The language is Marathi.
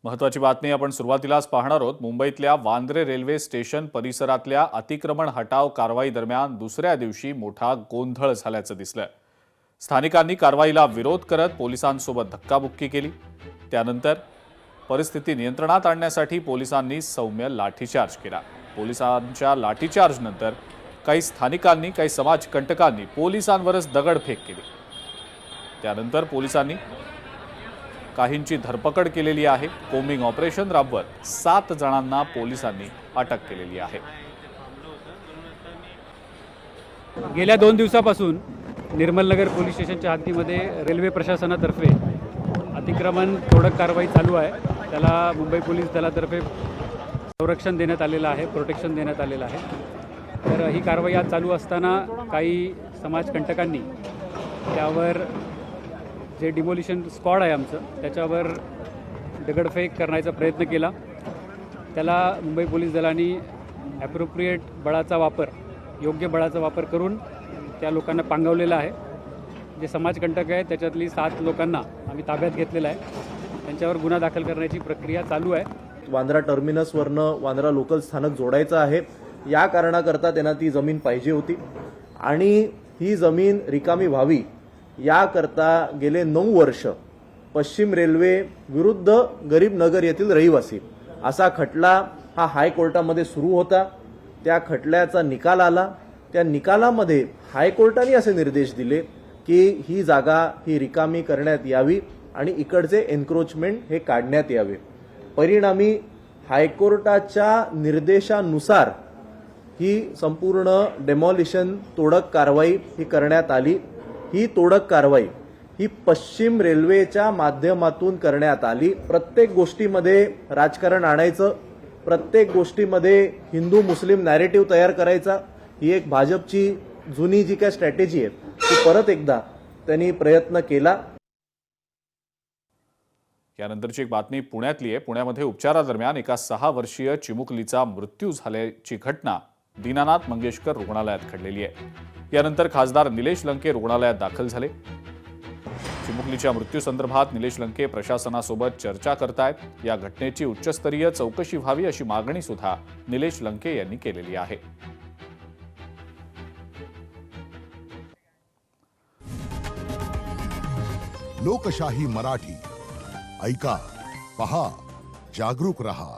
महत्त्वाची बातमी आपण सुरुवातीलाच पाहणार आहोत। मुंबईतल्या वांद्रे रेल्वे स्टेशन परिसरातल्या अतिक्रमण हटाव कारवाई दरम्यान दुसऱ्या दिवशी मोठा गोंधळ झाल्याचं दिसलं। स्थानिकांनी कारवाईला विरोध करत पोलिसांसोबत धक्काबुक्की केली। त्यानंतर परिस्थिती नियंत्रणात आणण्यासाठी पोलिसांनी सौम्य लाठीचार्ज केला। पोलिसांच्या लाठीचार्जनंतर काही स्थानिकांनी काही समाजकंटकांनी पोलिसांवरच दगडफेक केली। त्यानंतर पोलिसांनी काहींची धरपकड केलेली आहे। कोम्बिंग ऑपरेशन राबवत 7 जणांना पोलिसांनी अटक केलेली आहे। गेल्या 2 दिवसापासून निर्मलनगर पोलीस स्टेशनच्या हद्दीमध्ये रेल्वे प्रशासनातर्फे अतिक्रमण तोडक कारवाई चालू आहे। त्याला मुंबई पोलीस दलातर्फे संरक्षण देण्यात आलेलं आहे, प्रोटेक्शन देण्यात आलेलं आहे। तर ही कारवाई आज चालू असताना काही समाजकंटकांनी त्यावर जे डिमोलिशन स्क्वॉड आहे आमचं त्याच्यावर दगडफेक करण्याचा प्रयत्न केला। त्याला मुंबई पोलीस दलाने ॲप्रोप्रिएट बळाचा वापर, योग्य बळाचा वापर करून त्या लोकांना पांगवलेला आहे। जे समाजकंटक आहेत त्याच्यातली 7 लोकांना आम्ही ताब्यात घेतलेलं आहे। त्यांच्यावर गुन्हा दाखल करण्याची प्रक्रिया चालू आहे। वांद्रा टर्मिनसवरनं वांद्रा लोकल स्थानक जोडायचं आहे, या कारणाकरता त्यांना ती जमीन पाहिजे होती आणि ही जमीन रिकामी व्हावी याकरता गेले 9 वर्ष पश्चिम रेल्वे विरुद्ध गरीब नगर येथील रहिवासी असा खटला हा हायकोर्टामध्ये सुरू होता। त्या खटल्याचा निकाल आला। त्या निकालामध्ये हायकोर्टाने असे निर्देश दिले की ही जागा ही रिकामी करण्यात यावी आणि इकडचे एन्क्रोचमेंट हे काढण्यात यावे। परिणामी हायकोर्टाच्या निर्देशानुसार ही संपूर्ण डेमॉलिशन तोडक कारवाई ही करण्यात आली। ही तोडक कारवाई ही पश्चिम रेल्वेच्या माध्यमातून करण्यात आली। प्रत्येक गोष्टीमध्ये राजकारण आणायचं, प्रत्येक गोष्टीमध्ये हिंदू मुस्लिम नॅरेटिव्ह तयार करायचा, ही एक भाजपची जुनी जी काय स्ट्रॅटेजी आहे ती परत एकदा त्यांनी प्रयत्न केला। यानंतरची एक बातमी पुण्यातली आहे। पुण्यामध्ये उपचारादरम्यान एका 6 वर्षीय चिमुकलीचा मृत्यू झाल्याची घटना दीनानाथ मंगेशकर रुग्णालयात घडलेली आहे। यानंतर खासदार निलेश लंके रुग्णालयात दाखल झाले। चिमुकलीच्या मृत्यूसंदर्भात निलेश लंके प्रशासनासोबत चर्चा करतायत। या घटनेची उच्चस्तरीय चौकशी व्हावी अशी मागणी सुद्धा निलेश लंके यांनी केलेली आहे। लोकशाही मराठी ऐका, पहा, जागरूक रहा।